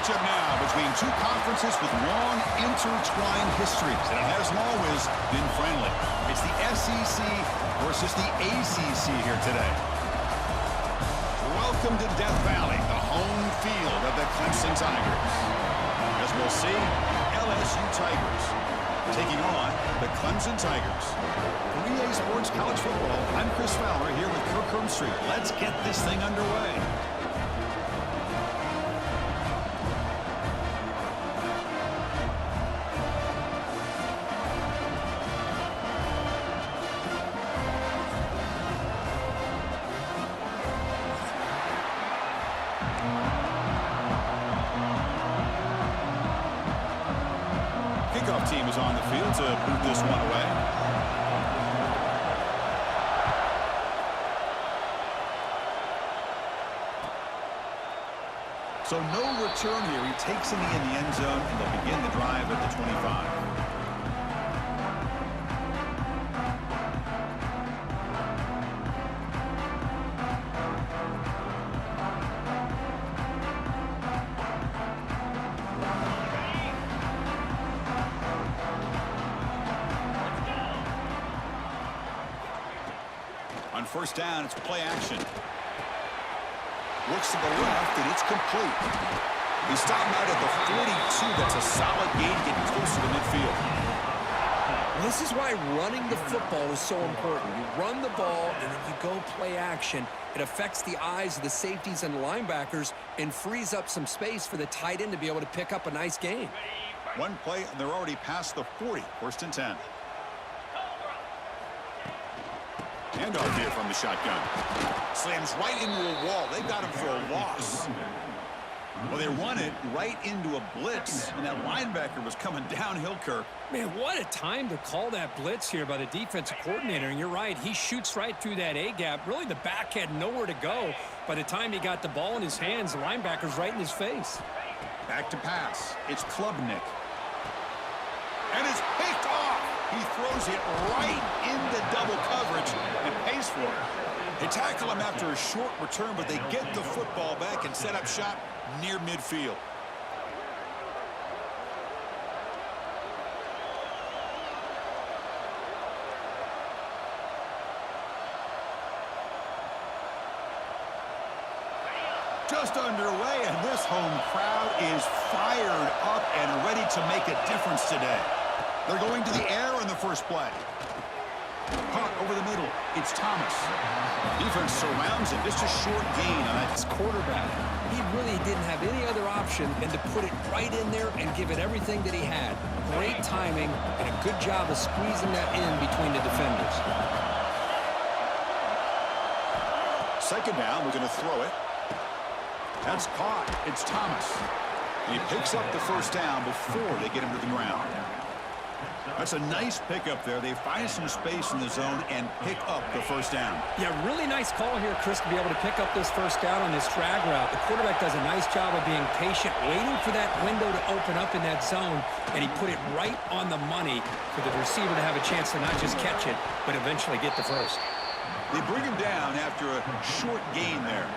matchup now between two conferences with long intertwined histories, and it hasn't always been friendly. It's the SEC versus the ACC here today. Welcome to Death Valley, the home field of the Clemson Tigers. As we'll see, LSU Tigers taking on the Clemson Tigers. 3A Sports College Football. I'm Chris Fowler here with Kirk Herbstreit. Let's get this thing underway. Kickoff team is on the field to move this one away. So no return here. He takes in the end zone, and they'll begin the drive at the 25. On first down, it's play action. Looks to the left, and it's complete. He stopped out at the 42. That's a solid gain, getting closer to midfield. Well, this is why running the football is so important. You run the ball, and then you go play action. It affects the eyes of the safeties and the linebackers and frees up some space for the tight end to be able to pick up a nice gain. One play, and they're already past the 40. First and 10. Handoff here from the shotgun. Slams right into a wall. They got him for a loss. Well, they run it right into a blitz, and that linebacker was coming downhill, Kirk. Man, what a time to call that blitz here by the defensive coordinator. And you're right, he shoots right through that A-gap. Really, the back had nowhere to go. By the time he got the ball in his hands, the linebacker's right in his face. Back to pass. It's Klubnik. And it's picked off. He throws it right into double coverage and pays for it. They tackle him after a short return, but they get the football back and set up shop near midfield. Just underway, and this home crowd is fired up and ready to make a difference today. They're going to the air in the first play. Caught over the middle. It's Thomas. Defense surrounds him. Just a short gain on that quarterback. He really didn't have any other option than to put it right in there and give it everything that he had. Great timing and a good job of squeezing that in between the defenders. Second down, we're going to throw it. That's caught. It's Thomas. And he picks up the first down before they get him to the ground. That's a nice pickup there. They find some space in the zone and pick up the first down. Yeah, really nice call here, Chris, to be able to pick up this first down on this drag route. The quarterback does a nice job of being patient, waiting for that window to open up in that zone, and he put it right on the money for the receiver to have a chance to not just catch it, but eventually get the first. They bring him down after a short gain there.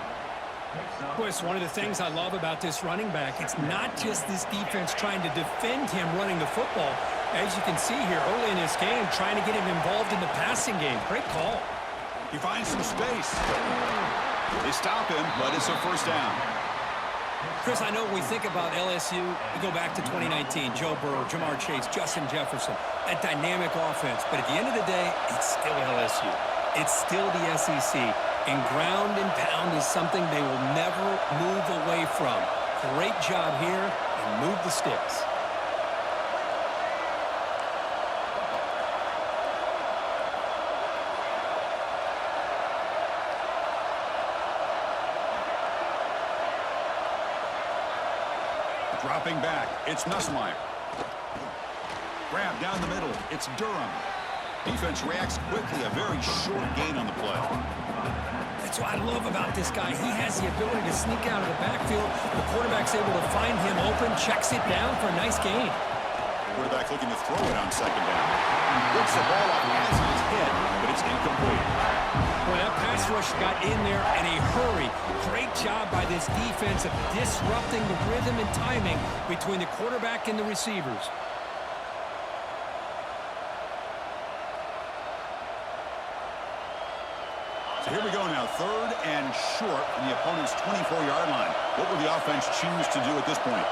Boy, it's one of the things I love about this running back. It's not just this defense trying to defend him running the football. As you can see here early in this game, trying to get him involved in the passing game. Great call. He finds some space. They stop him, but it's a first down. Chris, I know when we think about LSU, we go back to 2019. Joe Burrow, Jamar Chase, Justin Jefferson, that dynamic offense. But at the end of the day, it's still LSU. It's still the SEC. And ground and pound is something they will never move away from. Great job here, and move the sticks. Dropping back, it's Nussmeier. Grab down the middle, it's Durham. Defense reacts quickly, a very short gain on the play. That's what I love about this guy. He has the ability to sneak out of the backfield. The quarterback's able to find him open, checks it down for a nice gain. Quarterback looking to throw it on second down. Gets the ball off as it is hit, but it's incomplete. Well, that pass rush got in there in a hurry. Great Great job by this defense of disrupting the rhythm and timing between the quarterback and the receivers. So here we go now, 3rd and short from the opponent's 24-yard line. What will the offense choose to do at this point?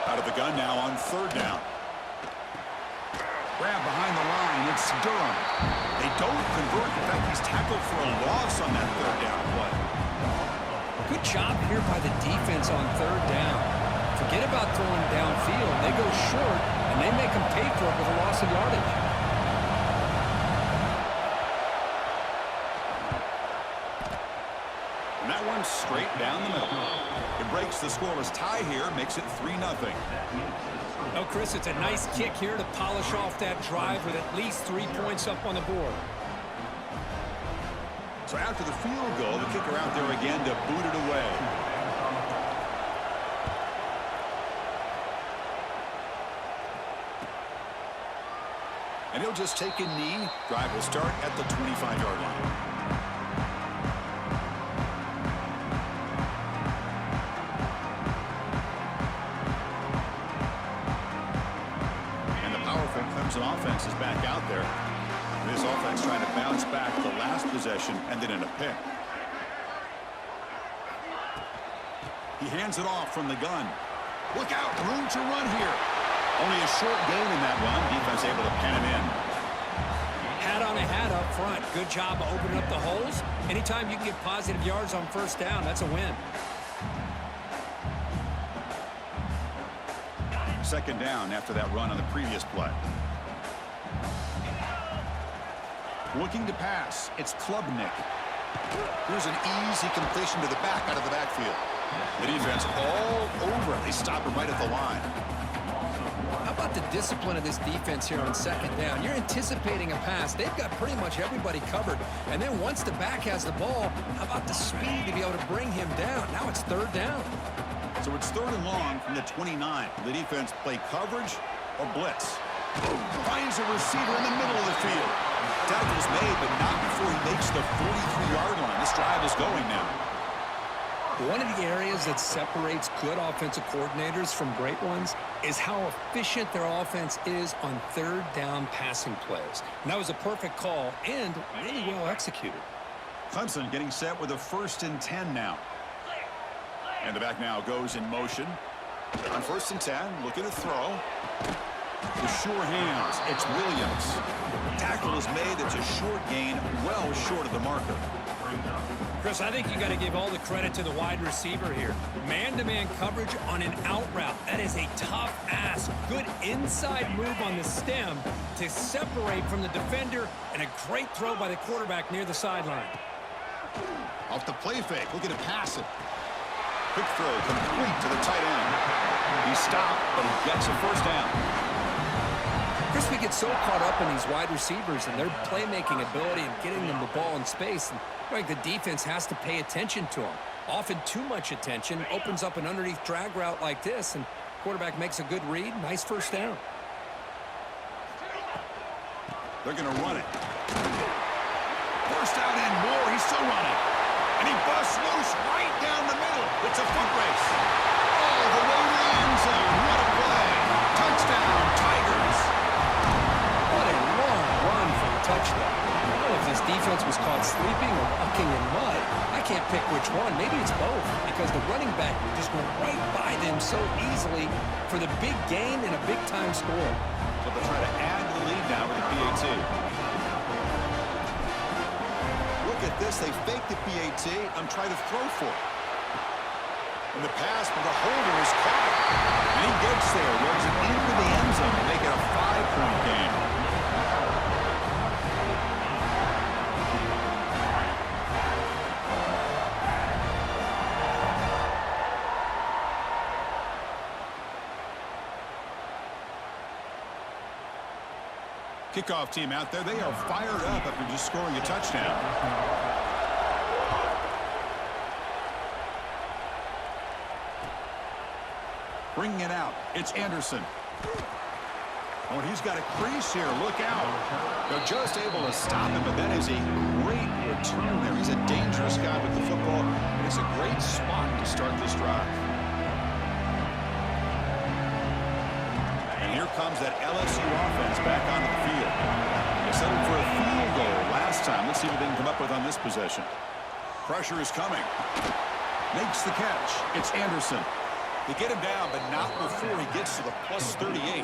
Out of the gun now on 3rd down. Grab behind the line, it's Durham. They don't convert. In fact, he's tackled for a loss on that 3rd down play. Good job here by the defense on 3rd down. Forget about throwing downfield. They go short, and they make them pay for it with a loss of yardage. And that one's straight down the middle. It breaks the scoreless tie here, makes it 3-0. Oh, Chris, it's a nice kick here to polish off that drive with at least 3 points up on the board. So after the field goal, the kicker out there again to boot it away. And he'll just take a knee. Drive will start at the 25-yard line. And the powerful Clemson offense is back out there. This offense trying to bounce back the last possession and then in a pick. He hands it off from the gun. Look out, room to run here. Only a short gain in that run. Defense able to pen him in. Hat on a hat up front. Good job of opening up the holes. Anytime you can get positive yards on 1st down, that's a win. 2nd down after that run on the previous play. Looking to pass. It's Klubnik. Here's an easy completion to the back out of the backfield. The defense all over it. They stop him right at the line. How about the discipline of this defense here on 2nd down? You're anticipating a pass. They've got pretty much everybody covered. And then once the back has the ball, how about the speed to be able to bring him down? Now it's 3rd down. So it's 3rd and long from the 29. The defense play coverage or blitz. Finds a receiver in the middle of the field. Tackle's made, but not before he makes the 43-yard line. This drive is going now. One of the areas that separates good offensive coordinators from great ones is how efficient their offense is on 3rd down passing plays. And that was a perfect call and really well executed. Clemson getting set with a 1st and 10 now. And the back now goes in motion. On 1st and 10, looking to throw. The sure hands, it's Williams. Tackle is made, it's a short gain, well short of the marker. Chris, I think you got to give all the credit to the wide receiver here. Man-to-man coverage on an out route. That is a tough ask. Good inside move on the stem to separate from the defender, and a great throw by the quarterback near the sideline. Off the play fake, looking to pass it. Quick throw, complete to the tight end. He stopped, but he gets a 1st down. Chris, we get so caught up in these wide receivers and their playmaking ability and getting them the ball in space. And I think the defense has to pay attention to them. Often too much attention opens up an underneath drag route like this, and quarterback makes a good read. Nice 1st down. They're going to run it. 1st down and more. He's still running. And he busts loose right down the middle. It's a foot race. All the way to the end zone. What a play. Touchdown, Tigers. What a long run for a touchdown. I don't know if this defense was caught sleeping or walking in mud. I can't pick which one. Maybe it's both, because the running back just went right by them so easily for the big gain and a big-time score. So they'll try to add to the lead now with the PAT. Look at this. They fake the PAT and try to throw for it. And the pass, but the holder is caught. And he gets there, rolls it into the end zone to make it a 5-point game. Kickoff team out there, they are fired up after just scoring a touchdown. Bringing it out, it's Anderson. Oh, he's got a crease here. Look out. They're just able to stop him, but that is a great return there. He's a dangerous guy with the football. It's a great spot to start this drive. And here comes that LSU offense back onto the field. They settled for a field goal last time. Let's see what they can come up with on this possession. Pressure is coming. Makes the catch. It's Anderson. They get him down, but not before he gets to the plus 38.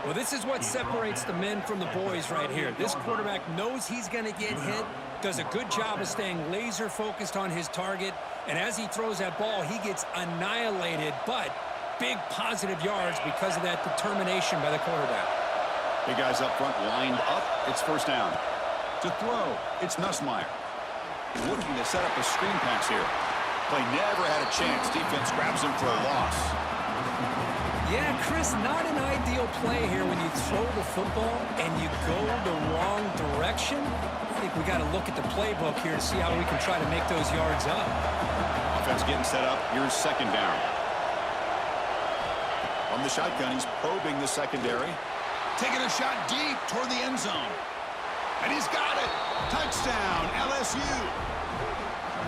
Well, this is what separates the men from the boys right here. This quarterback knows he's going to get hit, does a good job of staying laser focused on his target, and as he throws that ball, he gets annihilated, but big positive yards because of that determination by the quarterback. Big guys up front lined up. It's first down. To throw, it's Nussmeier. Looking to set up a screen pass here. Play never had a chance. Defense grabs him for a loss. Yeah, Chris, not an ideal play here when you throw the football and you go the wrong direction. I think we got to look at the playbook here to see how we can try to make those yards up. Offense getting set up. Here's second down. From the shotgun, he's probing the secondary. Taking a shot deep toward the end zone. And he's got it. Touchdown, LSU.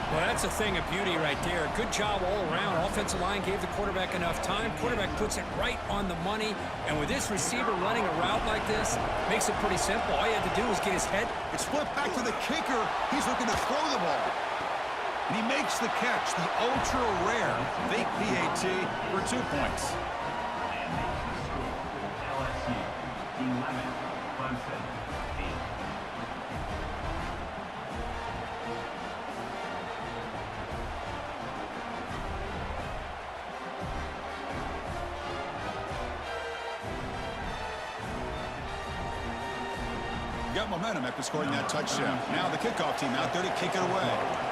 Well, that's a thing of beauty right there. Good job all around. Offensive line gave the quarterback enough time. Quarterback puts it right on the money. And with this receiver running a route like this, makes it pretty simple. All you had to do was get his head. It's flipped back to the kicker. He's looking to throw the ball. And he makes the catch, the ultra-rare fake PAT for 2 points. Got momentum after scoring that touchdown. Now the kickoff team out there to kick it away.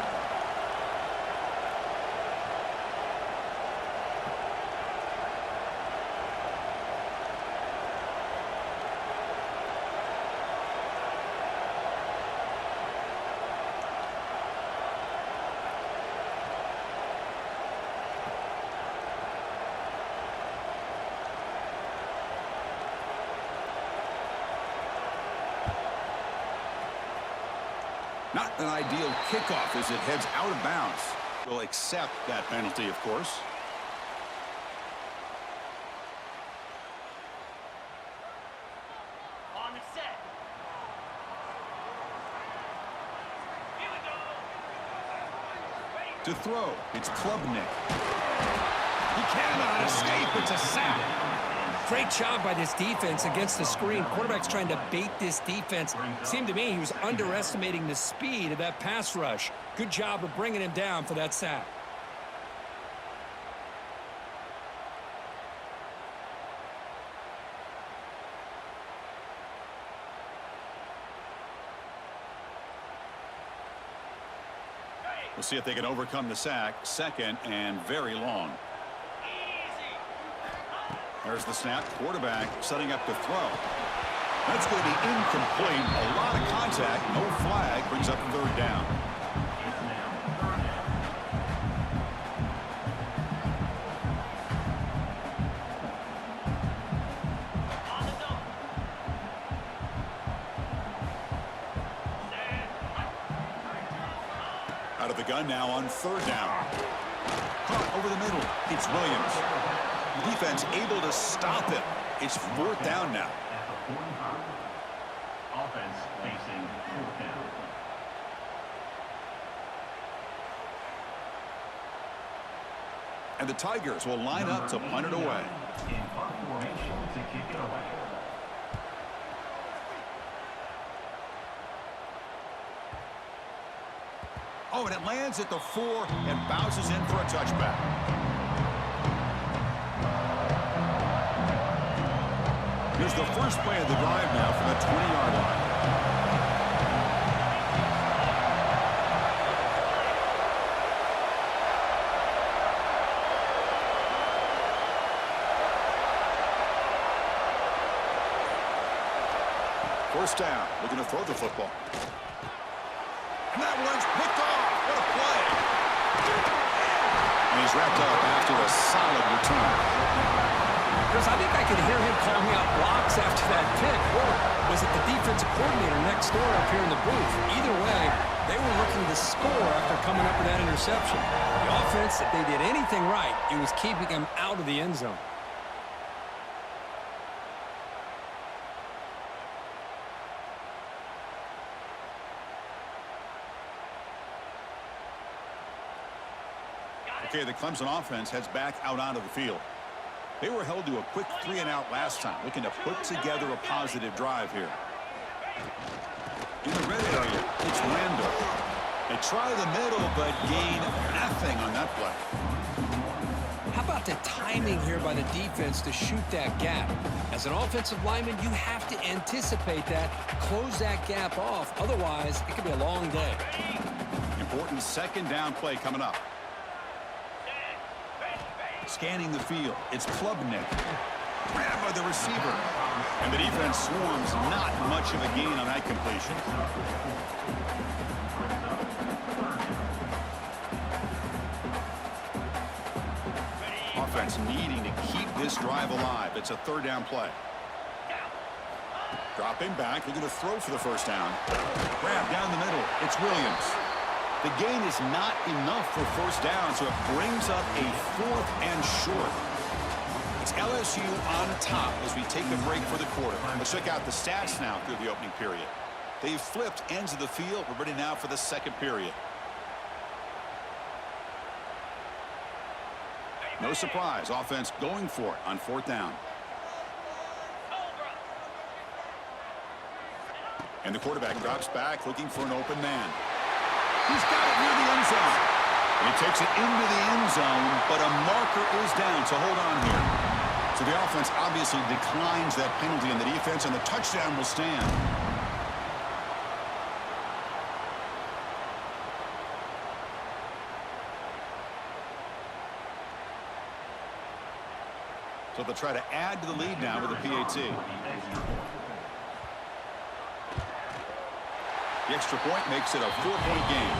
Not an ideal kickoff as it heads out of bounds. Will accept that penalty, of course. On the set. Here we go. To throw, it's Klubnik. He cannot escape. It's a sack. Great job by this defense against the screen. Quarterback's trying to bait this defense. Seemed to me he was underestimating the speed of that pass rush. Good job of bringing him down for that sack. We'll see if they can overcome the sack. Second and very long. There's the snap. Quarterback setting up to throw. That's going to be incomplete. A lot of contact. No flag. Brings up third down. Out of the gun now on third down. Caught over the middle. It's Williams. Defense able to stop it. It's fourth down now. Offense facing fourth down. And the Tigers will line up to punt it away. In punt formation to kick it away. Oh, and it lands at the 4 and bounces in for a touchback. Here's the first play of the drive now from the 20-yard line. First down, looking to throw the football. And that one's picked off. What a play. And he's wrapped up after a solid return. Chris, I think I could hear him calling out blocks after that pick. Or was it the defensive coordinator next door up here in the booth? Either way, they were looking to score after coming up with that interception. The offense, if they did anything right, it was keeping them out of the end zone. Okay, the Clemson offense heads back out onto the field. They were held to a quick 3-and-out last time, looking to put together a positive drive here. In the red area, it's Randall. They try the middle, but gain nothing on that play. How about the timing here by the defense to shoot that gap? As an offensive lineman, you have to anticipate that, close that gap off. Otherwise, it could be a long day. Important second down play coming up. Scanning the field, it's Klubnik. Grabbed by the receiver. And the defense swarms, not much of a gain on that completion. Offense needing to keep this drive alive. It's a third down play. Dropping back, looking to throw for the first down. Grab down the middle, it's Williams. The gain is not enough for first down, so it brings up a 4th and short. It's LSU on top as we take a break for the quarter. Let's check out the stats now through the opening period. They've flipped ends of the field. We're ready now for the second period. No surprise, offense going for it on 4th down. And the quarterback drops back, looking for an open man. He's got it near the end zone. And he takes it into the end zone, but a marker is down, so hold on here. So the offense obviously declines that penalty in the defense, and the touchdown will stand. So they'll try to add to the lead now with a PAT. The extra point makes it a 4-point game.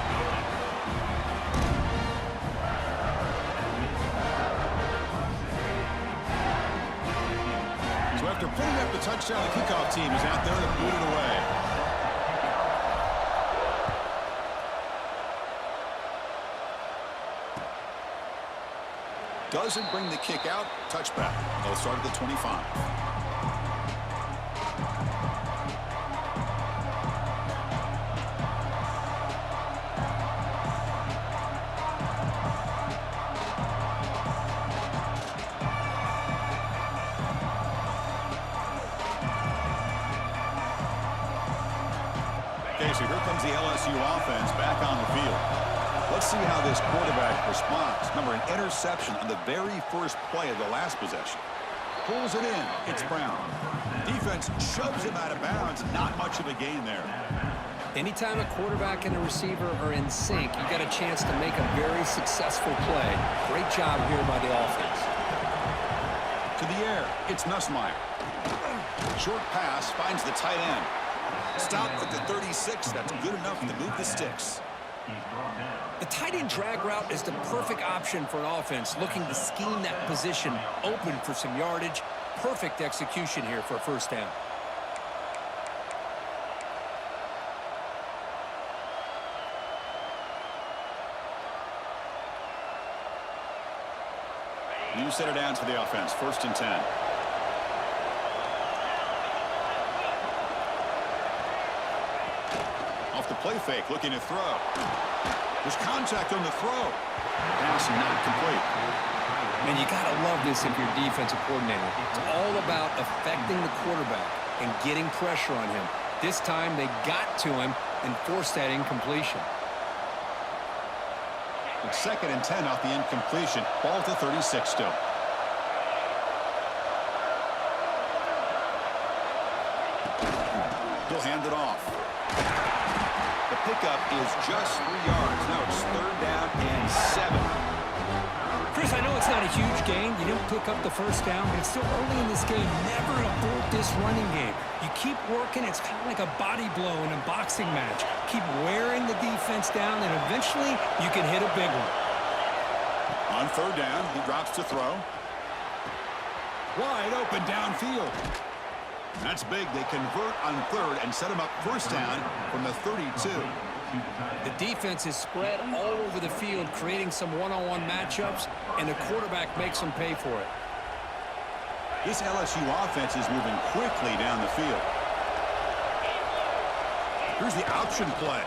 So after putting up the touchdown, the kickoff team is out there to boot it away. Doesn't bring the kick out. Touchback. They'll start at the 25. So here comes the LSU offense back on the field. Let's see how this quarterback responds. Remember, an interception on the very first play of the last possession. Pulls it in. It's Brown. Defense shoves him out of bounds. Not much of a gain there. Anytime a quarterback and a receiver are in sync, you got a chance to make a very successful play. Great job here by the offense. To the air, it's Nussmeier. Short pass finds the tight end. Stopped at the 36. That's good enough to move the sticks. The tight end drag route is the perfect option for an offense looking to scheme that position open for some yardage. Perfect execution here for a first down. New set of downs for the offense. 1st and 10. Off the play fake, looking to throw. There's contact on the throw. Pass not complete. Man, you got to love this if you're defensive coordinator. It's all about affecting the quarterback and getting pressure on him. This time they got to him and forced that incompletion. It's 2nd and 10 off the incompletion. Ball to 36 still. He'll hand it off. The pickup is just 3 yards. Now it's 3rd down and 7. Chris, I know it's not a huge gain. You didn't pick up the first down, but it's still early in this game. Never abort this running game. You keep working. It's kind of like a body blow in a boxing match. Keep wearing the defense down, and eventually you can hit a big one. On 3rd down, he drops to throw. Wide open downfield. That's big. They convert on third and set him up first down from the 32. The defense is spread all over the field, creating some one-on-one matchups, and the quarterback makes them pay for it. This LSU offense is moving quickly down the field. Here's the option play.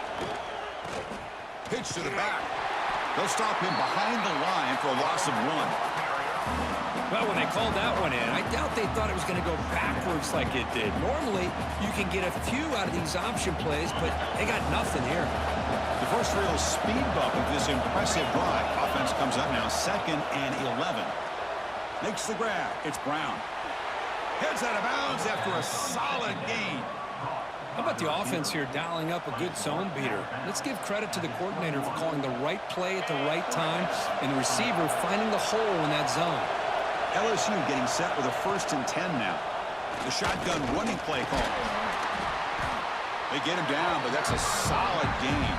Pitch to the back. They'll stop him behind the line for a loss of 1. Well, when they called that one in, I doubt they thought it was going to go backwards like it did. Normally, you can get a few out of these option plays, but they got nothing here. The first real speed bump of this impressive drive. Offense comes up now 2nd and 11. Makes the grab. It's Brown. Heads out of bounds after a solid gain. How about the offense here dialing up a good zone beater? Let's give credit to the coordinator for calling the right play at the right time and the receiver finding the hole in that zone. LSU getting set with a 1st and 10 now. The shotgun running play call. They get him down, but that's a solid gain.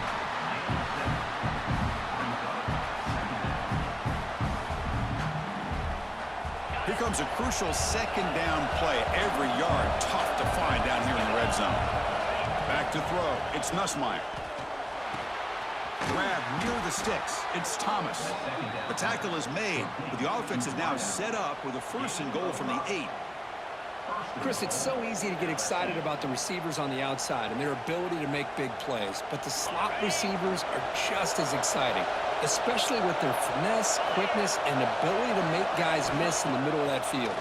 Here comes a crucial 2nd down play. Every yard tough to find down here in the red zone. Back to throw. It's Nussmeier. Grab near the sticks. It's Thomas. The tackle is made, but the offense is now set up with a 1st and goal from the 8. Chris, it's so easy to get excited about the receivers on the outside and their ability to make big plays, but the slot receivers are just as exciting, especially with their finesse, quickness, and ability to make guys miss in the middle of that field.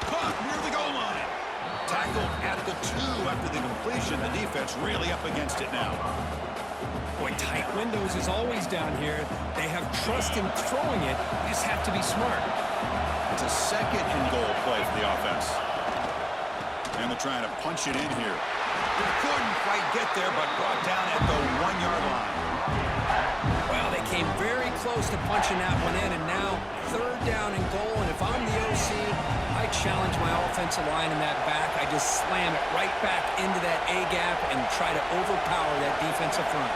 Caught near the goal line. Tackled at the 2 after the completion. The defense really up against it now. Boy, tight windows is always down here. They have trust in throwing it. You just have to be smart. It's a 2nd and goal play for the offense. And they're trying to punch it in here. They couldn't quite get there, but brought down at the 1-yard line. Well, they came very close to punching that one in, and now 3rd down and goal. And if I'm the OC, I challenge my offensive line in that back. I just slam it right back into that A-gap and try to overpower that defensive front.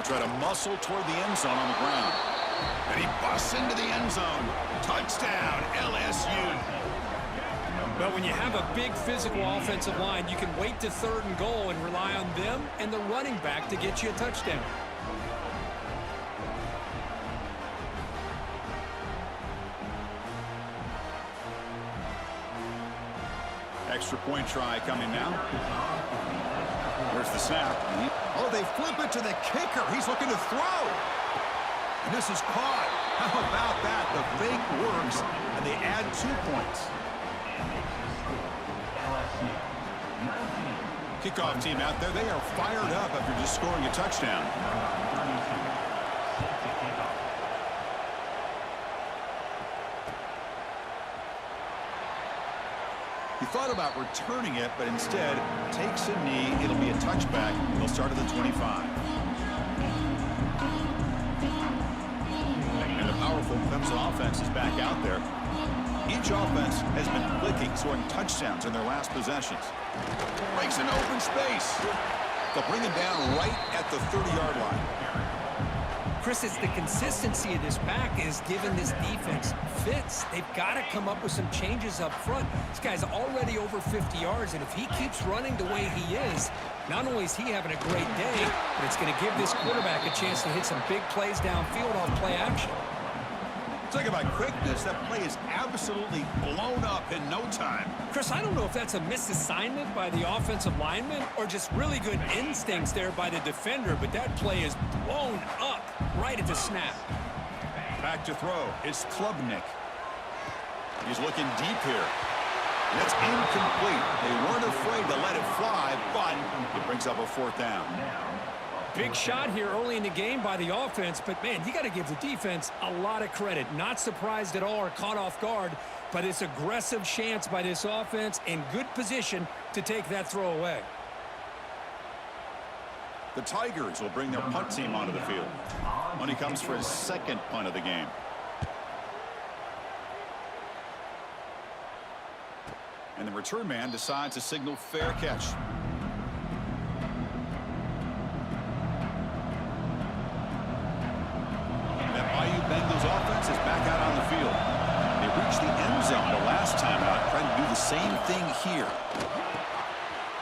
Try to muscle toward the end zone on the ground. And he busts into the end zone. Touchdown, LSU. But when you have a big physical offensive line, you can wait to 3rd and goal and rely on them and the running back to get you a touchdown. Extra point try coming now. There's the snap. Oh, they flip it to the kicker. He's looking to throw. And this is caught. How about that? The fake works, and they add 2 points. Kickoff team out there. They are fired up after just scoring a touchdown. He thought about returning it, but instead takes a knee. It'll be a touchback. They'll start at the 25. And the powerful Clemson offense is back out there. Each offense has been clicking, scoring touchdowns in their last possessions. Breaks an open space. They'll bring him down right at the 30-yard line. Chris, it's the consistency of this back is giving this defense fits. They've got to come up with some changes up front. This guy's already over 50 yards, and if he keeps running the way he is, not only is he having a great day, but it's going to give this quarterback a chance to hit some big plays downfield off play action. Talk about quickness. That play is absolutely blown up in no time. Chris, I don't know if that's a misassignment by the offensive lineman or just really good instincts there by the defender, but that play is blown up right at the snap. Back to throw. It's Klubnik. He's looking deep here. And it's incomplete. They weren't afraid to let it fly, but it brings up a 4th down. Big shot here early in the game by the offense, but, man, you got to give the defense a lot of credit. Not surprised at all or caught off guard, but it's aggressive chance by this offense in good position to take that throw away. The Tigers will bring their punt team onto the field. When he comes for his second punt of the game. And the return man decides to signal fair catch. That Bayou Bengals offense is back out on the field. They reached the end zone the last time out, trying to do the same thing here.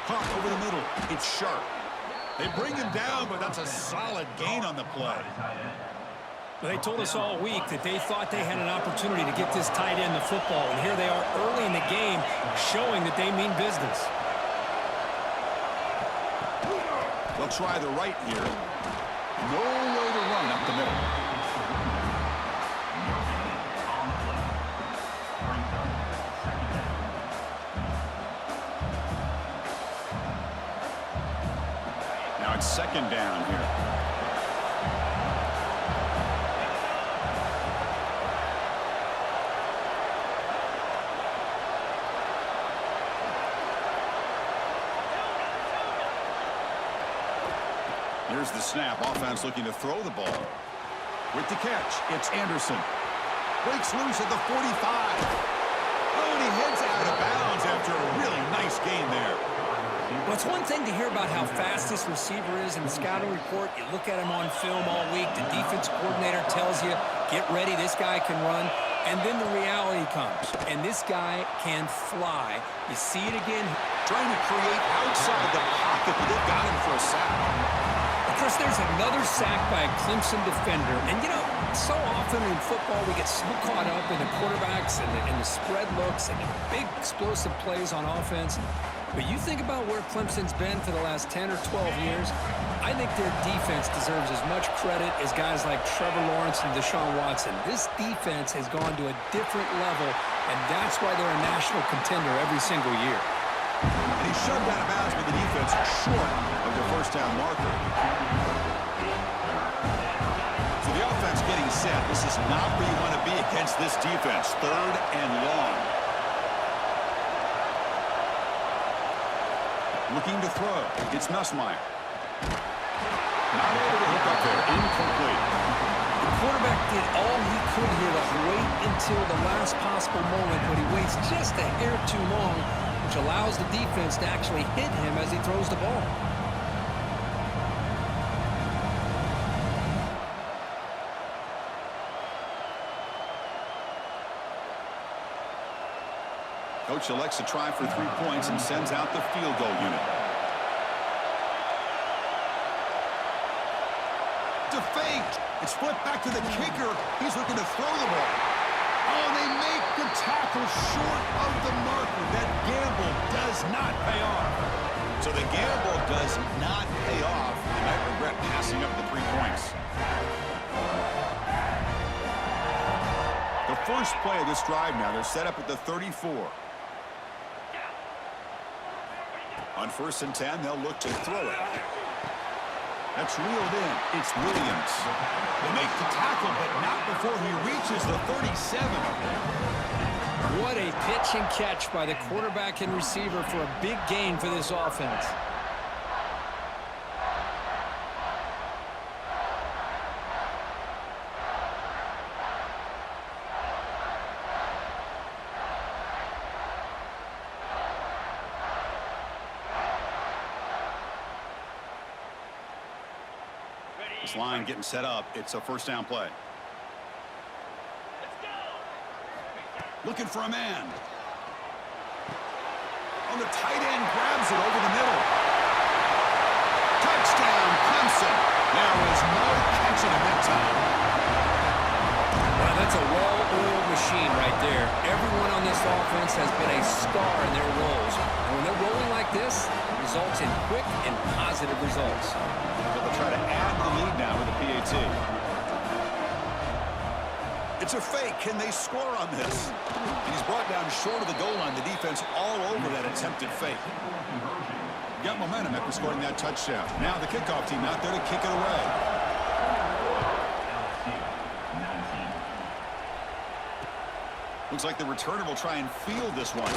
Caught over the middle. It's sharp. They bring him down, but that's a solid gain on the play. They told us all week that they thought they had an opportunity to get this tight end the football, and here they are early in the game showing that they mean business. They'll try the right here. No way to run up the middle. Now it's second down here. Here's the snap. Offense looking to throw the ball. With the catch, it's Anderson. Breaks loose at the 45. Oh, and he heads out of bounds after a really nice gain there. Well, it's one thing to hear about how fast this receiver is in the scouting report. You look at him on film all week. The defense coordinator tells you, get ready, this guy can run. And then the reality comes, and this guy can fly. You see it again. Trying to create outside the pocket, but they've got him for a sack. Of course, there's another sack by a Clemson defender. And, you know, so often in football we get so caught up in the quarterbacks and the spread looks and the big explosive plays on offense. But you think about where Clemson's been for the last 10 or 12 years, I think their defense deserves as much credit as guys like Trevor Lawrence and Deshaun Watson. This defense has gone to a different level, and that's why they're a national contender every single year. And he shoved out of bounds with the defense short of the first down marker. So the offense getting set. This is not where you want to be against this defense. Third and long. Looking to throw. It's Nussmeier. Not able to hook up there. Incomplete. The quarterback did all he could here to wait until the last possible moment, but he waits just a hair too long, which allows the defense to actually hit him as he throws the ball. Coach elects to try for 3 points and sends out the field goal unit. To fake. It's flipped back to the kicker. He's looking to throw the ball. Oh, they make the tackle short of the marker. That gamble does not pay off. So the gamble does not pay off. They might regret passing up the 3 points. The first play of this drive now, they're set up at the 34. On 1st and 10, they'll look to throw it. That's reeled in. It's Williams. They make the tackle, but not before he reaches the 37. What a pitch and catch by the quarterback and receiver for a big gain for this offense. This line getting set up. It's a first down play. Looking for a man. On the tight end, grabs it over the middle. Touchdown, Clemson. There was no catching at that time. Wow, that's a well-oiled machine right there. Everyone on this offense has been a star in their roles. And when they're rolling like this, it results in quick and positive results. They'll try to add the lead now with the PAT. It's a fake. Can they score on this? And he's brought down short of the goal line. The defense all over that attempted fake. Got momentum after scoring that touchdown. Now the kickoff team out there to kick it away. Looks like the returner will try and field this one.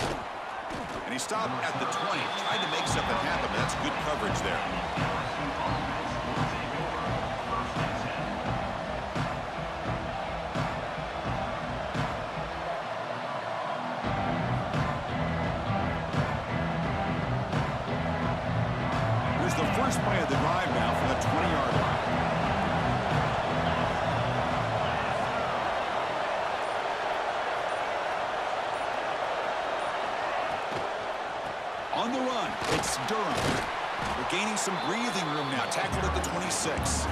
And he stopped at the 20. Tried to make something happen, but that's good coverage there. First play of the drive now from the 20-yard line. On the run, it's Durham. They're gaining some breathing room now. Tackled at the 26.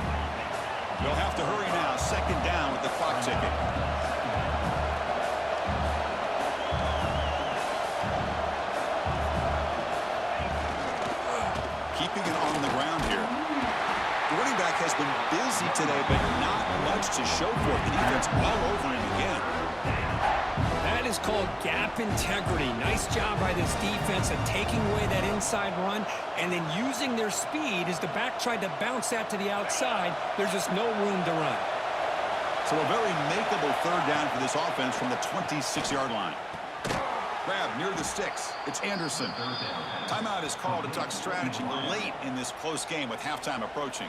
They'll have to hurry now. Second down with the clock ticking. Keeping it on the ground here. The running back has been busy today, but not much to show for it. The defense all over him again. That is called gap integrity. Nice job by this defense of taking away that inside run and then using their speed as the back tried to bounce that to the outside. There's just no room to run. So a very makeable third down for this offense from the 26-yard line. Grab near the sticks. It's Anderson. Timeout is called to talk strategy late in this close game with halftime approaching.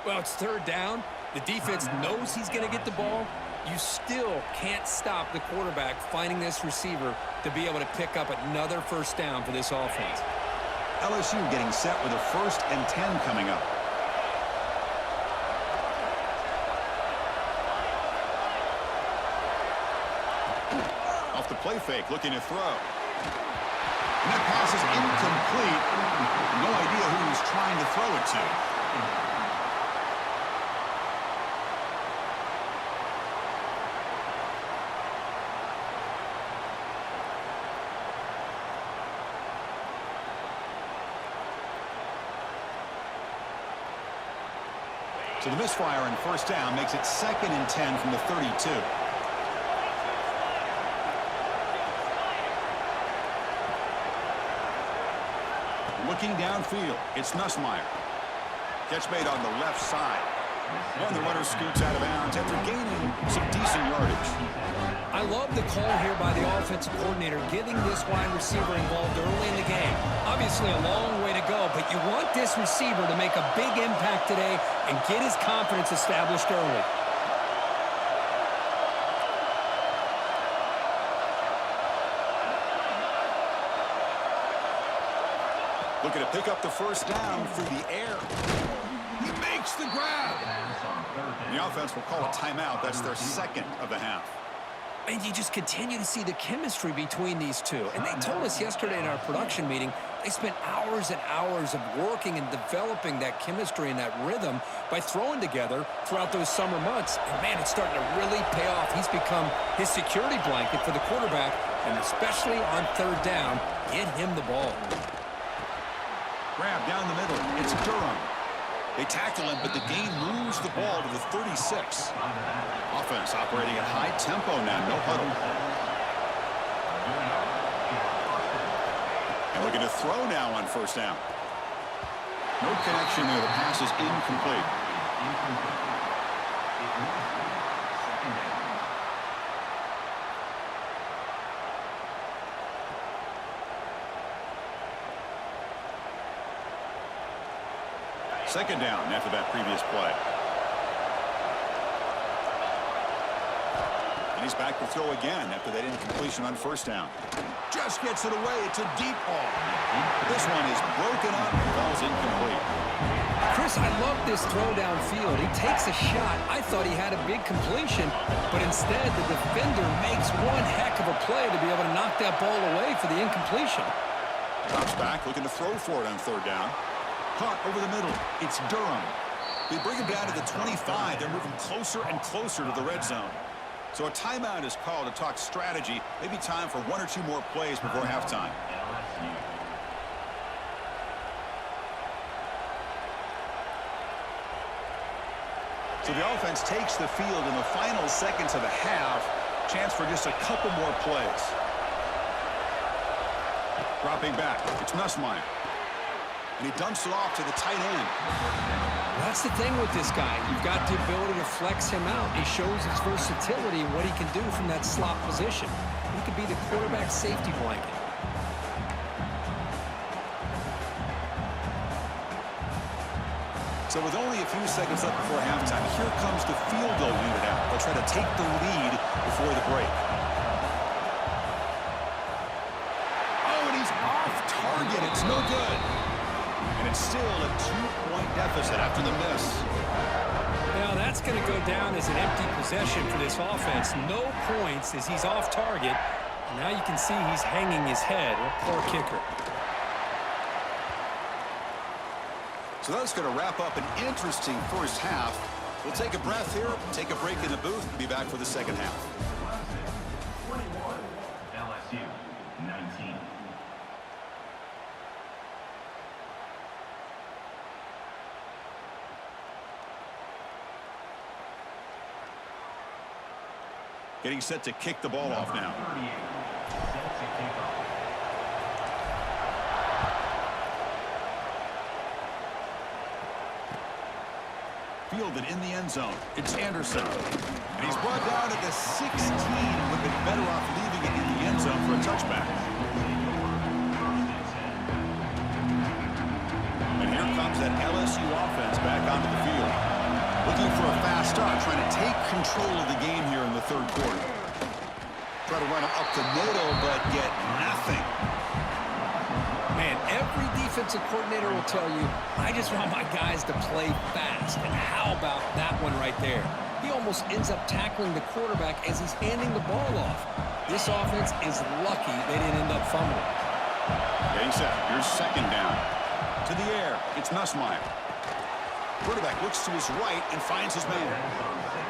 Well, it's third down. The defense knows he's going to get the ball. You still can't stop the quarterback finding this receiver to be able to pick up another first down for this offense. LSU getting set with a 1st and 10 coming up. Off the play fake, looking to throw. And that pass is incomplete. No idea who he was trying to throw it to. So the misfire on first down makes it 2nd and 10 from the 32. Looking downfield, it's Nussmeier. Catch made on the left side. And the runner scoots out of bounds after gaining some decent yardage. I love the call here by the offensive coordinator, getting this wide receiver involved early in the game. Obviously a long way to go, but you want this receiver to make a big impact today and get his confidence established early. Looking to pick up the first down through the air. He makes the grab. The offense will call a timeout. That's their 2nd of the half. And you just continue to see the chemistry between these two. And they told us yesterday in our production meeting, they spent hours and hours of working and developing that chemistry and that rhythm by throwing together throughout those summer months. And man, it's starting to really pay off. He's become his security blanket for the quarterback, and especially on third down, get him the ball. Grab down the middle. It's Durham. They tackle him, but the gain moves the ball to the 36. Offense operating at high tempo now. No huddle. And looking to throw now on first down. No connection there. The pass is incomplete. Second down after that previous play. And he's back to throw again after that incompletion on first down. Just gets it away. It's a deep ball. This one is broken up and falls incomplete. Chris, I love this throw downfield. He takes a shot. I thought he had a big completion, but instead the defender makes one heck of a play to be able to knock that ball away for the incompletion. Drops back, looking to throw for it on third down. Caught over the middle. It's Durham. They bring him down to the 25. They're moving closer and closer to the red zone. So a timeout is called to talk strategy. Maybe time for 1 or 2 more plays before halftime. So the offense takes the field in the final seconds of the half. Chance for just a couple more plays. Dropping back. It's Nussmeier. And he dumps it off to the tight end. That's the thing with this guy. You've got the ability to flex him out. He shows his versatility and what he can do from that slot position. He could be the quarterback safety blanket. So with only a few seconds left before halftime, here comes the field goal unit out. They'll try to take the lead before the break. Oh, and he's off target. It's no good. And it's It's still a 2-point deficit after the miss. Now that's going to go down as an empty possession for this offense. No points as he's off target. And now you can see he's hanging his head. Poor kicker. So that's going to wrap up an interesting first half. We'll take a breath here, take a break in the booth, and be back for the second half. 21, LSU 19. Getting set to kick the ball off now. 38, set to kick off. Fielded in the end zone. It's Anderson. And he's brought down at the 16. Would have been better off leaving it in the end zone for a touchback. And here comes that LSU offense back onto the field. Looking for a fast start, trying to take control of the game here in the third quarter. Try to run it up the middle, but get nothing. Man, every defensive coordinator will tell you, I just want my guys to play fast. And how about that one right there? He almost ends up tackling the quarterback as he's handing the ball off. This offense is lucky they didn't end up fumbling. Getting set. Here's second down. To the air. It's Nussmeier. Quarterback looks to his right and finds his man.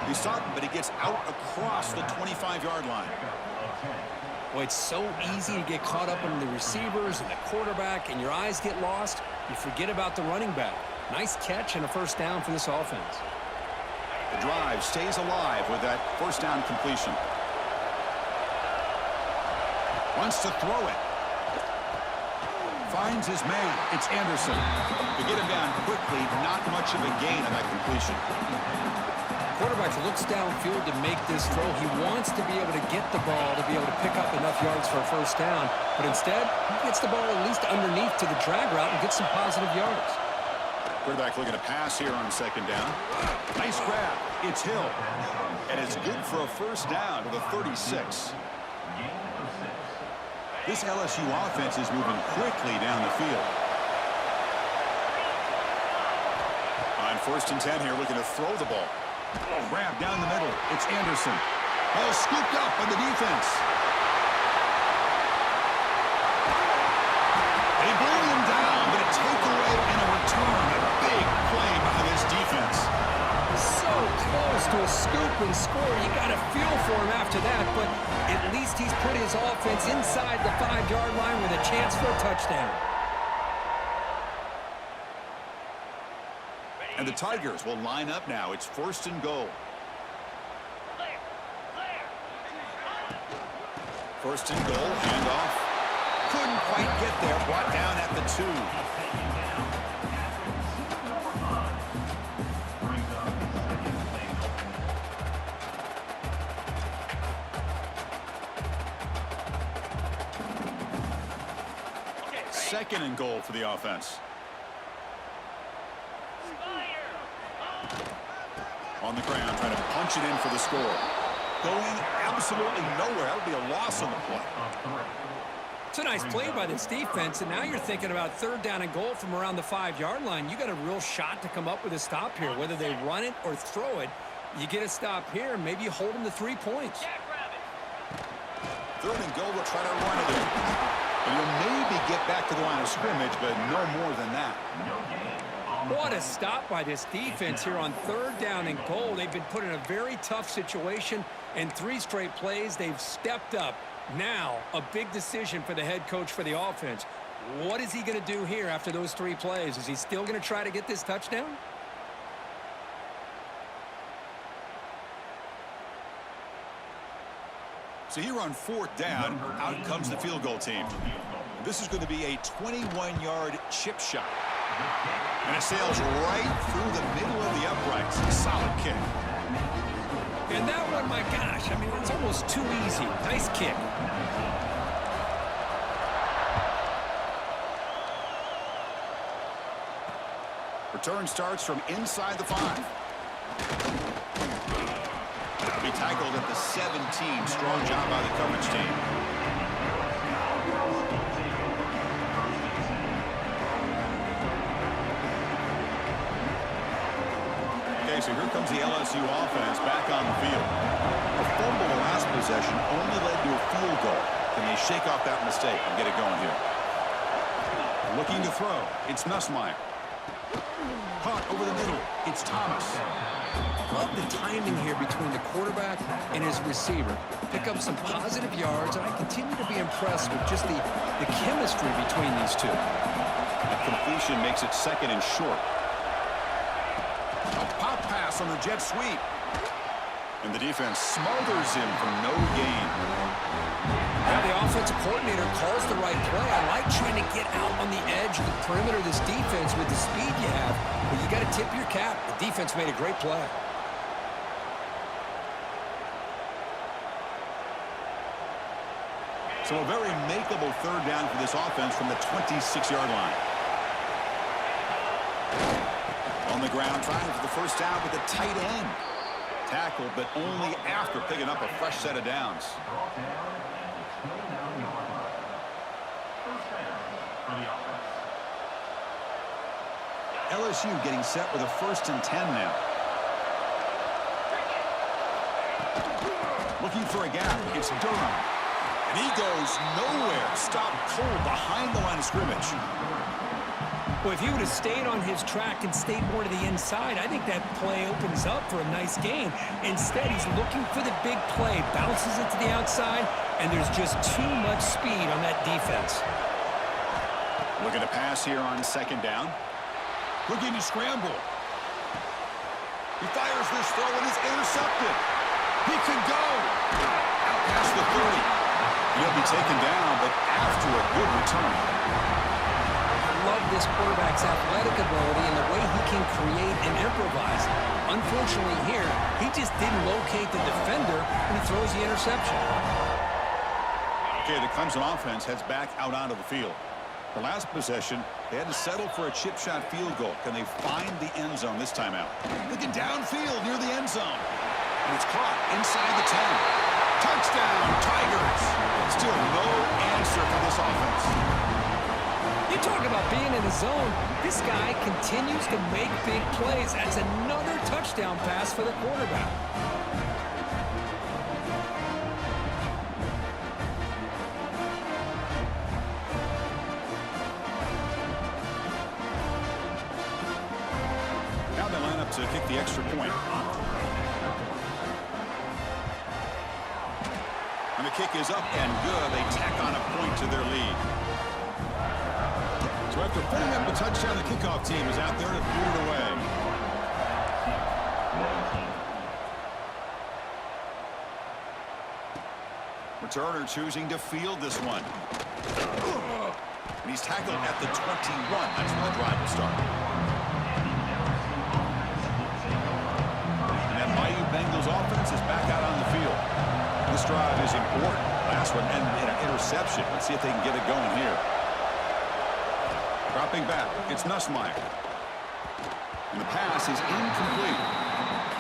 He's stopped, but he gets out across the 25-yard line. Boy, it's so easy to get caught up in the receivers and the quarterback, and your eyes get lost. You forget about the running back. Nice catch and a first down for this offense. The drive stays alive with that first down completion. Wants to throw it. Finds his man. It's Anderson. To get him down quickly, not much of a gain on that completion. Quarterback looks downfield to make this throw. He wants to be able to get the ball to be able to pick up enough yards for a first down, but instead, he gets the ball at least underneath to the drag route and gets some positive yards. Quarterback looking to pass here on second down. Nice grab. It's Hill. And it's good for a first down to the 36. This LSU offense is moving quickly down the field. On first and 10 here, looking to throw the ball. Grab down the middle. It's Anderson. Ball scooped up by the defense. They bring him down, but a takeaway and a return. A big play by this defense. So close to a scoop and score. You got to feel for him after that, but at least he's put his offense inside the 5-yard line with a chance for a touchdown. And the Tigers will line up now. It's first and goal. First and goal, handoff. Couldn't quite get there. Brought down at the 2. Second and goal for the offense. On the ground, trying to punch it in for the score. Going absolutely nowhere. That'll be a loss on the play. It's a nice play by this defense, and now you're thinking about third down and goal from around the 5-yard line. You got a real shot to come up with a stop here. Whether they run it or throw it, you get a stop here, and maybe you hold them to 3 points. Third and goal, we'll try to run it in. And you'll maybe get back to the line of scrimmage, but no more than that. What a stop by this defense here on third down and goal. They've been put in a very tough situation, and 3 straight plays, they've stepped up. Now, a big decision for the head coach for the offense. What is he going to do here after those 3 plays? Is he still going to try to get this touchdown? So here on fourth down, out comes the field goal team. This is going to be a 21-yard chip shot. And it sails right through the middle of the uprights. Solid kick. And that one, my gosh, I mean, it's almost too easy. Nice kick. Return starts from inside the 5. That'll be tackled at the 17. Strong job by the coverage team. So here comes the LSU offense back on the field. A fumble last possession only led to a field goal. Can they shake off that mistake and get it going here? Looking to throw. It's Nussmeier. Caught over the middle. It's Thomas. Love the timing here between the quarterback and his receiver. Pick up some positive yards, and I continue to be impressed with just the chemistry between these two. The completion makes it second and short. A pop pass on the jet sweep. And the defense smothers him for no gain. Now the offensive coordinator calls the right play. I like trying to get out on the edge of the perimeter of this defense with the speed you have, but you got to tip your cap. The defense made a great play. So a very makeable third down for this offense from the 26-yard line. On the ground, trying for the first down with a tight end. Tackle, but only after picking up a fresh set of downs. Brought down at the 29-yard line. First down for the offense. LSU getting set with a 1st and 10 now. Looking for a gap. It's Durham. And he goes nowhere. Stopped cold behind the line of scrimmage. Well, if he would have stayed on his track and stayed more to the inside, I think that play opens up for a nice gain. Instead, he's looking for the big play, bounces it to the outside, and there's just too much speed on that defense. Looking to pass here on 2nd down. Looking to scramble. He fires this throw and is intercepted. He can go. Out past the 30. He'll be taken down, but after a good return. I love this quarterback's athletic ability and the way he can create and improvise. Unfortunately here, he just didn't locate the defender when he throws the interception. Okay, the Clemson offense heads back out onto the field. The last possession, they had to settle for a chip shot field goal. Can they find the end zone this time out? Looking downfield near the end zone. And it's caught inside the 10. Touchdown, Tigers. Still no answer for this offense. You talk about being in the zone. This guy continues to make big plays. That's another touchdown pass for the quarterback. Now they line up to kick the extra point. And the kick is up and good. They tack on a point to their lead. So after putting up a touchdown, the kickoff team is out there to boot it away. Returner choosing to field this one. And he's tackled at the 21. That's where the drive will start. And that Bayou Bengals offense is back out on the field. This drive is important. Last one, and an interception. Let's see if they can get it going here. Dropping back, it's Nussmeier. And the pass is incomplete.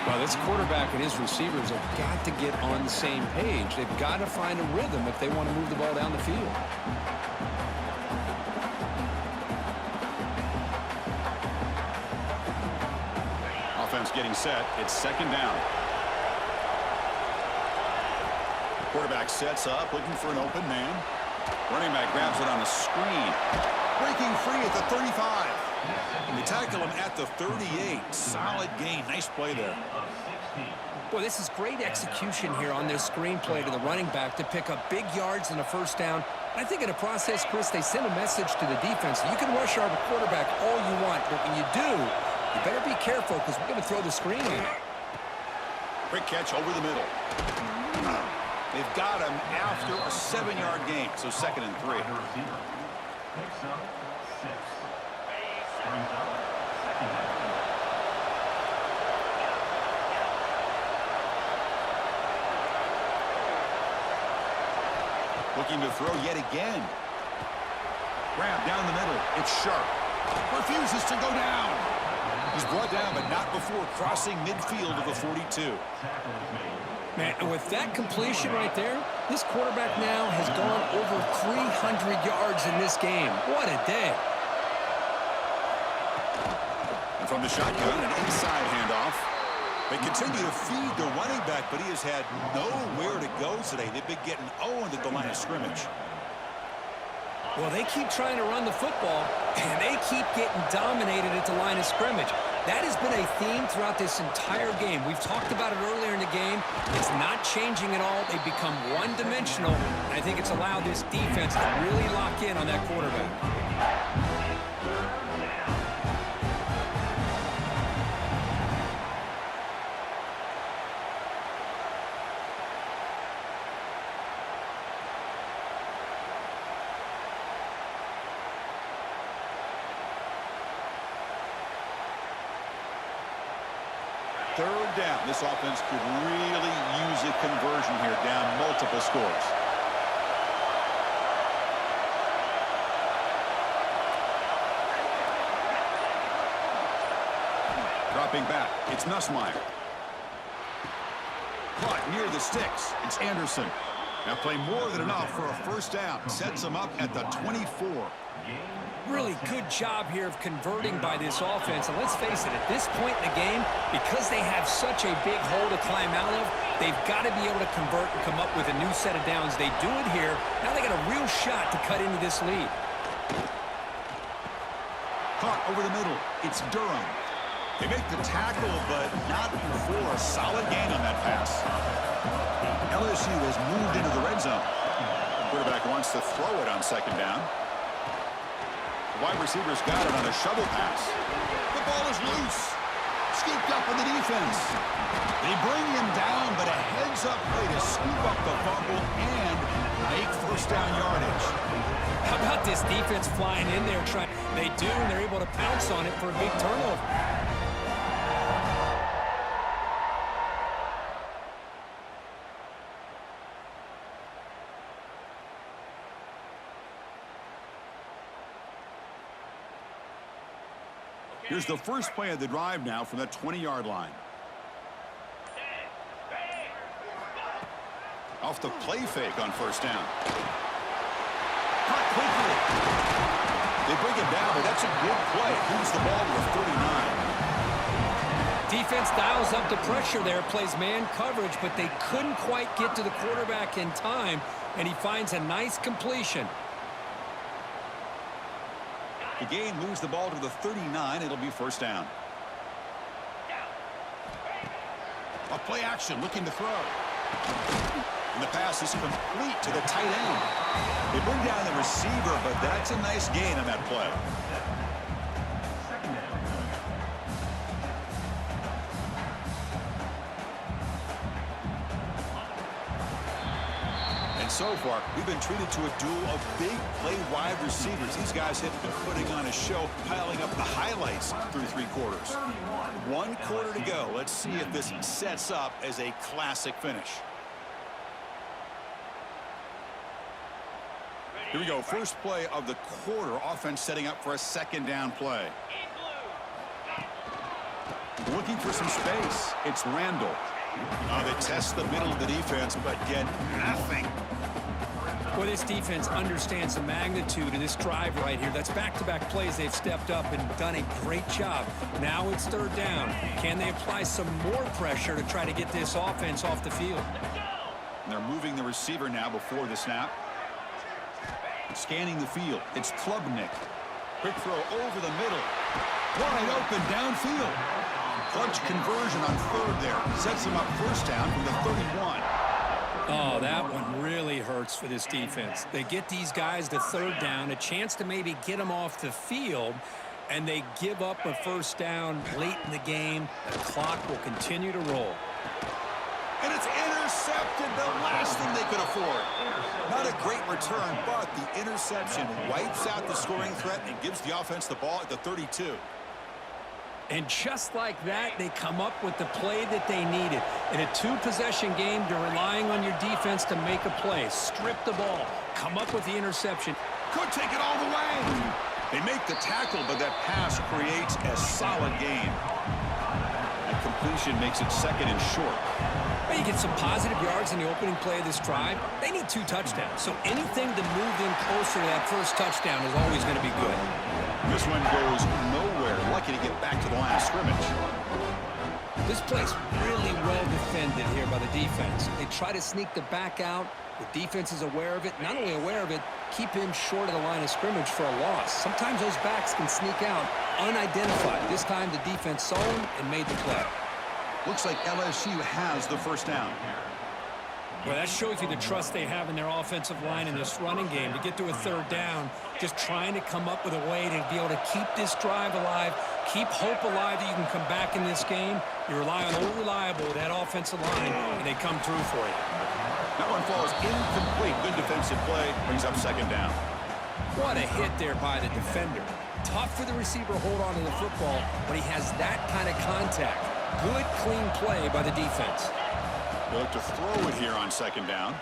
Well, this quarterback and his receivers have got to get on the same page. They've got to find a rhythm if they want to move the ball down the field. Offense getting set. It's 2nd down. Quarterback sets up, looking for an open man. Running back grabs it on the screen. Breaking free at the 35. They tackle him at the 38. Solid gain. Nice play there. Boy, this is great execution here on this screenplay to the running back to pick up big yards and a first down. I think in the process, Chris, they send a message to the defense. You can rush our quarterback all you want, but when you do, you better be careful because we're going to throw the screen in. Quick catch over the middle. They've got him after a 7-yard gain, so 2nd and 3. Picks up 6. Brings up 2nd down. Looking to throw yet again. Grab down the middle. It's Sharp. Refuses to go down. He's brought down, but not before crossing midfield of the 42. Tackle is made. Man, and with that completion right there, this quarterback now has gone over 300 yards in this game. What a day. And from the shotgun, an inside handoff. They continue to feed the running back, but he has had nowhere to go today. They've been getting owned at the line of scrimmage. Well, they keep trying to run the football, and they keep getting dominated at the line of scrimmage. That has been a theme throughout this entire game. We've talked about it earlier in the game. It's not changing at all. They've become one-dimensional, and I think it's allowed this defense to really lock in on that quarterback. Third down. This offense could really use a conversion here, down multiple scores. Dropping back. It's Nussmeier. Caught near the sticks. It's Anderson. Now play more than enough for a first down. Sets him up at the 24. Really good job here of converting by this offense. And let's face it, at this point in the game, because they have such a big hole to climb out of, they've got to be able to convert and come up with a new set of downs. They do it here. Now they got a real shot to cut into this lead. Caught over the middle. It's Durham. They make the tackle, but not before a solid gain on that pass. LSU has moved into the red zone. The quarterback wants to throw it on second down. The wide receiver's got it on a shovel pass. The ball is loose. Scooped up in the defense. They bring him down, but a heads-up play to scoop up the fumble and make first down yardage. How about this defense flying in there? They do, and they're able to pounce on it for a big turnover. Here's the first play of the drive now from the 20-yard line. Off the play fake on first down. Caught quickly. They bring him down, but that's a good play. Moves the ball to the 39. Defense dials up the pressure there, plays man coverage, but they couldn't quite get to the quarterback in time, and he finds a nice completion. The gain moves the ball to the 39. It'll be first down. A play action, looking to throw. And the pass is complete to the tight end. They bring down the receiver, but that's a nice gain on that play. So far, we've been treated to a duel of big play wide receivers. These guys have been putting on a show, piling up the highlights through three quarters. 1 quarter to go. Let's see if this sets up as a classic finish. Here we go. First play of the quarter. Offense setting up for a second down play. Looking for some space. It's Randall. They test the middle of the defense, but get nothing. Well, this defense understands the magnitude of this drive right here. That's back-to-back plays. They've stepped up and done a great job. Now it's third down. Can they apply some more pressure to try to get this offense off the field? And they're moving the receiver now before the snap. Scanning the field. It's Klubnik. Quick throw over the middle. Wide open downfield. Clutch conversion on third there. Sets him up first down from the 31. Oh, that one really hurts for this defense. They get these guys to third down, a chance to maybe get them off the field, and they give up a first down late in the game. The clock will continue to roll. And it's intercepted, the last thing they could afford. Not a great return, but the interception wipes out the scoring threat and gives the offense the ball at the 32. And just like that, they come up with the play that they needed. In a two-possession game, you're relying on your defense to make a play. Strip the ball. Come up with the interception. Could take it all the way. They make the tackle, but that pass creates a solid gain. And completion makes it second and short. Well, you get some positive yards in the opening play of this drive. They need 2 touchdowns. So anything to move them closer to that first touchdown is always going to be good. This one goes nowhere. Lucky to get back to the line of scrimmage. This play's really well defended here by the defense. They try to sneak the back out. The defense is aware of it. Not only aware of it, keep him short of the line of scrimmage for a loss. Sometimes those backs can sneak out unidentified. This time the defense saw him and made the play. Looks like LSU has the first down. Well, that shows you the trust they have in their offensive line in this running game to get to a third down, just trying to come up with a way to be able to keep this drive alive, keep hope alive that you can come back in this game. You rely on Old Reliable, that offensive line, and they come through for you. That one falls incomplete. Good defensive play. Brings up second down. What a hit there by the defender. Tough for the receiver to hold on to the football when he has that kind of contact. Good, clean play by the defense. They look to throw it here on second down.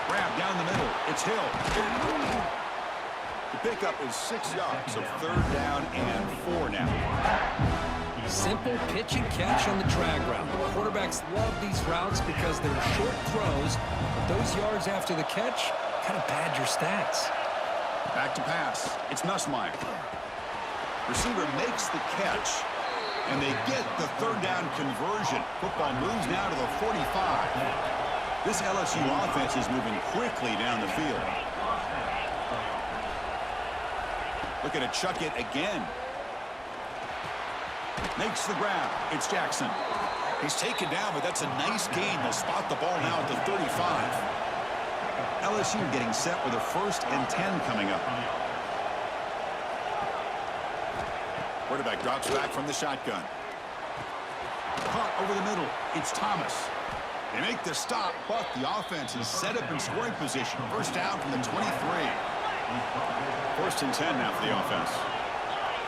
Grab down the middle. It's Hill. The pickup is 6 yards, so third down and 4 now. Simple pitch and catch on the drag route. Quarterbacks love these routes because they're short throws, but those yards after the catch kind of pad your stats. Back to pass. It's Nussmeier. Receiver makes the catch, and they get the third down conversion. Football moves now to the 45. This LSU offense is moving quickly down the field. Looking to chuck it again. Makes the grab. It's Jackson. He's taken down, but that's a nice gain. They'll spot the ball now at the 35. LSU getting set with a 1st and 10 coming up. Quarterback drops back from the shotgun. Caught over the middle. It's Thomas. They make the stop, but the offense is set up in scoring position. First down from the 23. 1st and 10 now for the offense.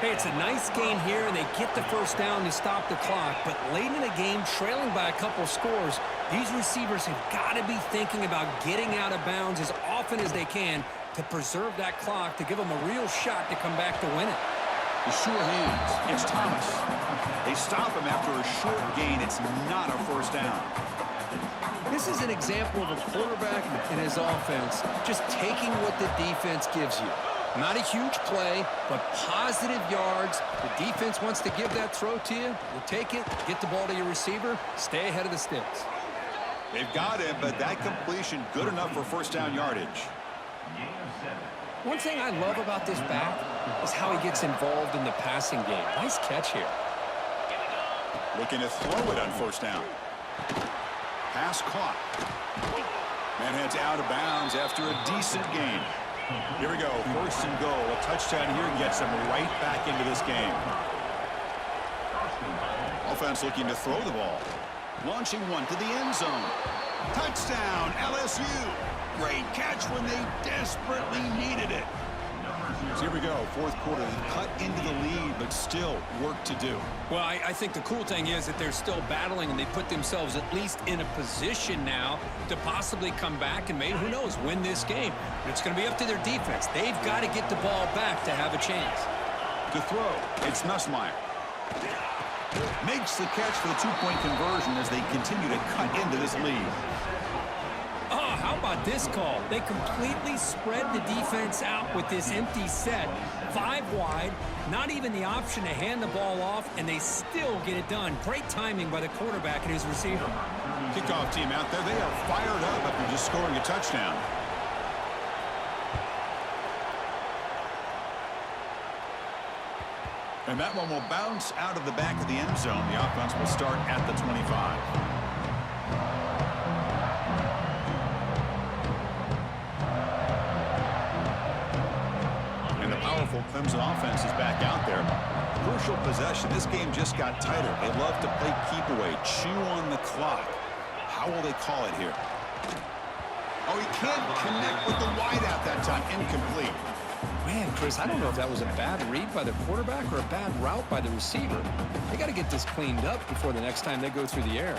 Hey, it's a nice gain here, and they get the first down to stop the clock. But late in the game, trailing by a couple scores, these receivers have got to be thinking about getting out of bounds as often as they can to preserve that clock, to give them a real shot to come back to win it. The sure hands. It's Thomas. They stop him after a short gain. It's not a first down. This is an example of a quarterback and his offense just taking what the defense gives you. Not a huge play, but positive yards. The defense wants to give that throw to you. You take it, get the ball to your receiver, stay ahead of the sticks. They've got it, but that completion good enough for first down yardage. One thing I love about this back is how he gets involved in the passing game. Nice catch here. Looking to throw it on first down. Pass caught. Man heads out of bounds after a decent gain. Here we go, 1st and goal. A touchdown here gets them right back into this game. Offense looking to throw the ball. Launching one to the end zone. Touchdown, LSU. Great catch when they desperately needed it. So here we go, 4th quarter. They've cut into the lead, but still work to do. Well, I think the cool thing is that they're still battling, and they put themselves at least in a position now to possibly come back and maybe, who knows, win this game. But it's going to be up to their defense. They've got to get the ball back to have a chance. To throw, it's Nussmeier. Makes the catch for the 2-point conversion as they continue to cut into this lead. Oh, how about this call? They completely spread the defense out with this empty set. 5 wide, not even the option to hand the ball off, and they still get it done. Great timing by the quarterback and his receiver. Kickoff team out there. They are fired up after just scoring a touchdown. And that one will bounce out of the back of the end zone. The offense will start at the 25. And the powerful Clemson offense is back out there. Crucial possession. This game just got tighter. They love to play keep away, chew on the clock. How will they call it here? Oh, he can't connect with the wideout that time. Incomplete. Man, Chris, I don't know if that was a bad read by the quarterback or a bad route by the receiver. They got to get this cleaned up before the next time they go through the air.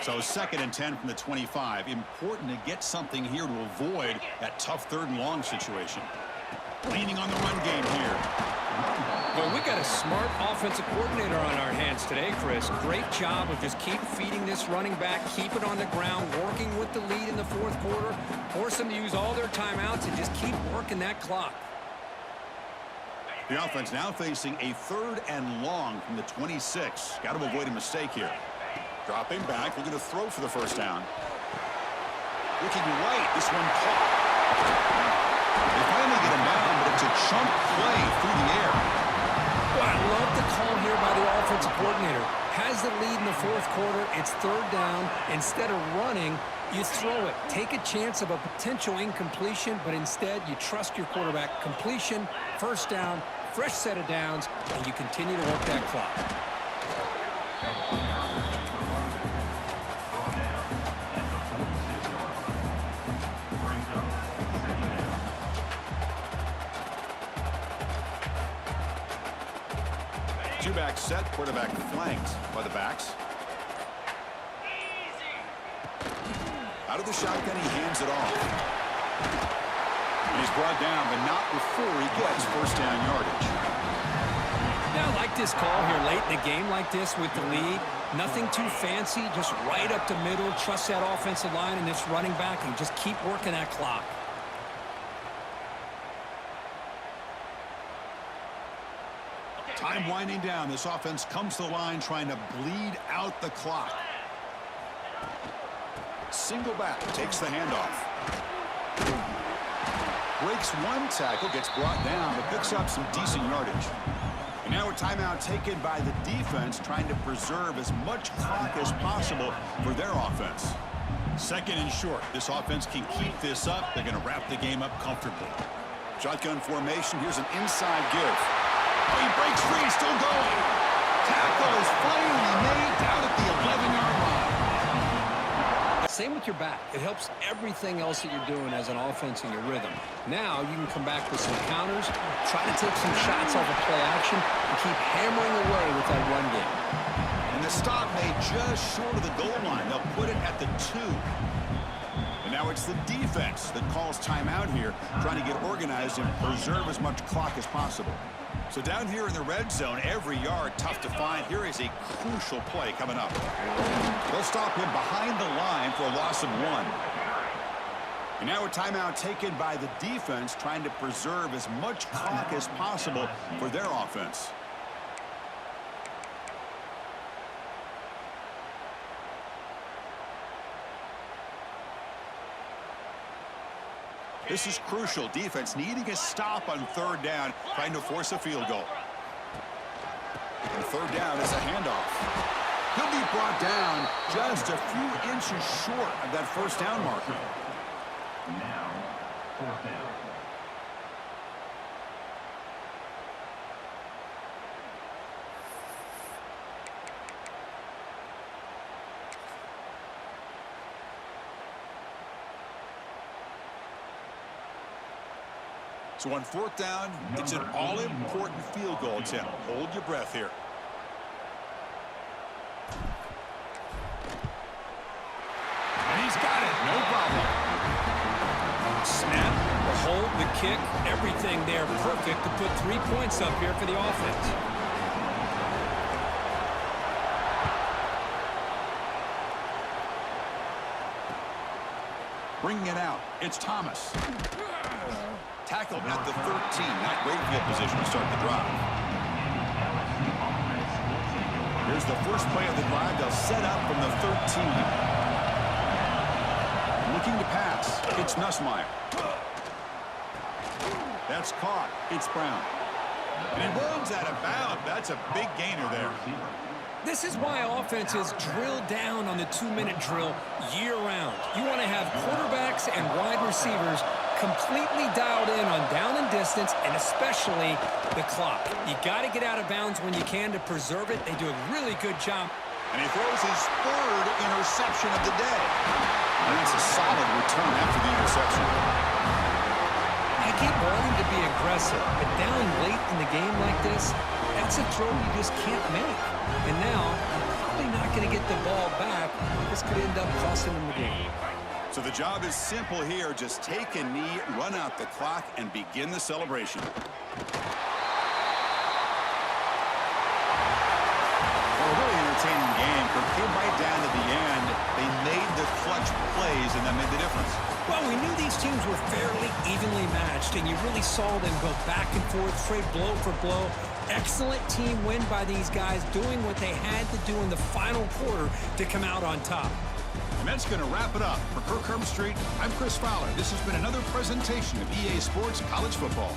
So 2nd and 10 from the 25. Important to get something here to avoid that tough 3rd and long situation. Leaning on the run game here. Well, we got a smart offensive coordinator on our hands today, Chris. Great job of just keep feeding this running back, keep it on the ground, working with the lead in the 4th quarter, force them to use all their timeouts and just keep working that clock. The offense now facing a 3rd and long from the 26. Got to avoid a mistake here. Dropping back, looking to throw for the first down. Looking right, this one caught. They finally get him down, but it's a chunk play through the air. Well, I love the call here by the offensive coordinator. Has the lead in the 4th quarter. It's 3rd down. Instead of running, you throw it. Take a chance of a potential incompletion, but instead you trust your quarterback. Completion, 1st down, fresh set of downs, and you continue to work that clock. Two-back set, quarterback flanked by the backs. Out of the shotgun, he hands it off. And he's brought down, but not before he gets 1st down yardage. Now, I like this call here late in the game like this with the lead. Nothing too fancy, just right up the middle. Trust that offensive line and this running back and just keep working that clock. Time winding down. This offense comes to the line trying to bleed out the clock. Single back, takes the handoff. Breaks one tackle, gets brought down, but picks up some decent yardage. And now a timeout taken by the defense, trying to preserve as much clock as possible for their offense. 2nd and short. This offense can keep this up. They're going to wrap the game up comfortably. Shotgun formation. Here's an inside give. Oh, he breaks free, he's still going. Tackle is finally made down at the 11-yard line. Same with your back. It helps everything else that you're doing as an offense in your rhythm. Now you can come back with some counters, try to take some shots off of play action, and keep hammering away with that run game. And the stop made just short of the goal line. They'll put it at the 2. And now it's the defense that calls timeout here, trying to get organized and preserve as much clock as possible. So down here in the red zone, every yard tough to find. Here is a crucial play coming up. They'll stop him behind the line for a loss of 1. And now a timeout taken by the defense, trying to preserve as much clock as possible for their offense. This is crucial. Defense needing a stop on 3rd down, trying to force a field goal. And 3rd down is a handoff. He'll be brought down just a few inches short of that 1st down marker. Now, 4th down. So on 4th down, it's an all-important field goal attempt. Hold your breath here. And he's got it, no problem. Snap, the hold, the kick, everything there perfect to put 3 points up here for the offense. Bringing it out, it's Thomas. Tackled at the 13. Not great field position to start the drive. Here's the first play of the drive. They'll set up from the 13. Looking to pass. It's Nussmeier. That's caught. It's Brown. And he runs out of bounds. That's a big gainer there. This is why offenses drill down on the 2-minute drill year-round. You want to have quarterbacks and wide receivers completely dialed in on down and distance, and especially the clock. You got to get out of bounds when you can to preserve it. They do a really good job. And he throws his 3rd interception of the day. And that's a solid return after the interception. I keep wanting to be aggressive, but down late in the game like this, that's a throw you just can't make. And now, you're probably not going to get the ball back. This could end up costing them the game. So the job is simple here. Just take a knee, run out the clock, and begin the celebration. Well, a really entertaining game. It came right down to the end. They made the clutch plays, and that made the difference. Well, we knew these teams were fairly evenly matched, and you really saw them go back and forth, trade blow for blow. Excellent team win by these guys, doing what they had to do in the final quarter to come out on top. And that's going to wrap it up. For Kirk Street, I'm Chris Fowler. This has been another presentation of EA Sports College Football.